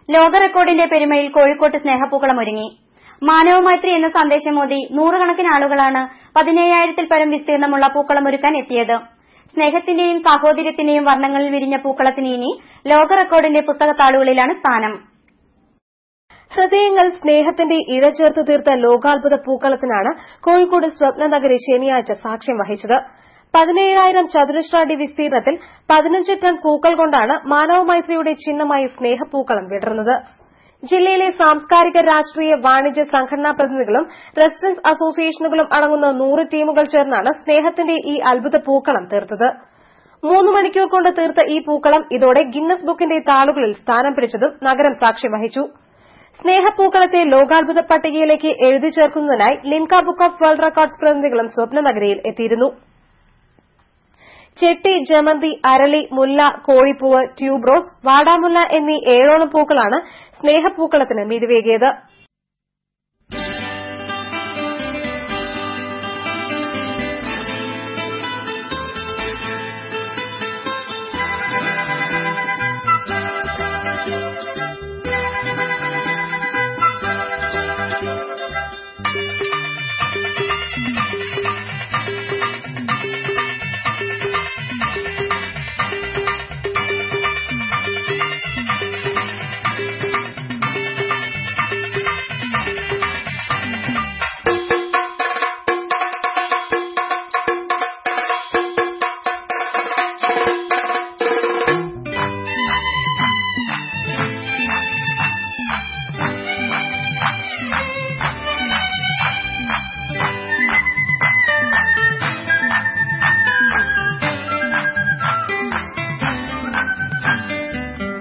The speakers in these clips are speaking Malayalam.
ലോക റെക്കോർഡിന്റെ പെരുമയിൽ കോഴിക്കോട്ട് സ്നേഹപ്പൂക്കളം ഒരുങ്ങി. മാനവമൈത്രി എന്ന സന്ദേശമോതി നൂറുകണക്കിന് ആളുകളാണ് 17,000-ൽ പരം വിസ്തീർണമുള്ള പൂക്കളം ഒരുക്കാൻ എത്തിയത്. സ്നേഹത്തിന്റെയും സാഹോദര്യത്തിന്റെയും വർണ്ണങ്ങളിൽ വിരിഞ്ഞ പൂക്കളത്തിന് ഇനി ലോക റെക്കോർഡിന്റെ പുസ്തകത്താളുകളിലാണ് സ്ഥാനം. ഹൃദയങ്ങൾ സ്നേഹത്തിന്റെ ഇഴചേർത്ത് തീർത്ത ലോകാത്ഭുത പൂക്കളത്തിനാണ് കോഴിക്കോട് സ്വപ്നനഗരി ശനിയാഴ്ച സാക്ഷ്യം വഹിച്ചത്. 17,000 ചതുരശ്രാടി വിസ്തീർണത്തിൽ 15 ടൺ പൂക്കൾ കൊണ്ടാണ് മാനവമൈത്രിയുടെ ചിഹ്നമായി സ്നേഹപ്പൂക്കളം വിടർന്നത്. ജില്ലയിലെ സാംസ്കാരിക, രാഷ്ട്രീയ, വാണിജ്യ സംഘടനാ പ്രതിനിധികളും റെസിഡൻസ് അസോസിയേഷനുകളും അടങ്ങുന്ന 100 ടീമുകൾ ചേർന്നാണ് സ്നേഹത്തിന്റെ ഈ അത്ഭുത പൂക്കളം തീർത്തത്. 3 മണിക്കൂർ കൊണ്ട് തീർത്ത ഈ പൂക്കളം ഇതോടെ ഗിന്നസ് ബുക്കിന്റെ താളുകളിൽ സ്ഥാനം പിടിച്ചതും നഗരം സാക്ഷ്യം വഹിച്ചു. സ്നേഹപ്പൂക്കളത്തെ ലോകാത്ഭുത പട്ടികയിലേക്ക് എഴുതി ചേർക്കുന്നതിനായി Limca book of world records പ്രതിനിധികളും സ്വപ്നനഗരിയിൽ എത്തിയിരുന്നു. ചെട്ടി, ജമന്തി, അരളി, മുല്ല, കോഴിപ്പൂവ്, ട്യൂബ്രോസ്, വാടാമുല്ല എന്നീ 7ഓളം പൂക്കളാണ് സ്നേഹപ്പൂക്കളത്തിന് മിഴിവേകിയത്.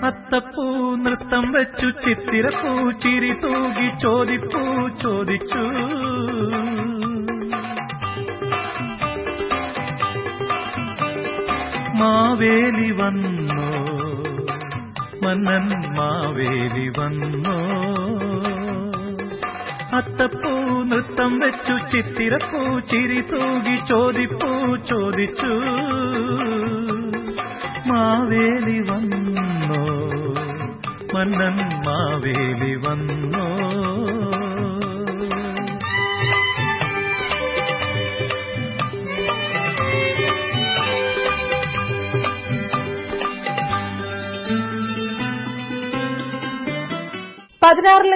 അത്തപ്പൂ നൃത്തം വെച്ചു ചിത്തിരപ്പൂ ചിരി തൂകി ചോദിപ്പൂ ചോദിച്ചു മാവേലി വന്നോ മന്നൻ മാവേലി വന്നോ. അത്തപ്പൂ നൃത്തം വെച്ചു ചിത്തിരപ്പൂ ചിരി തൂകി ചോദിപ്പൂ ചോദിച്ചു മാവേലി വന്നോ മന്നൻ മാവേലി വന്നോ. $16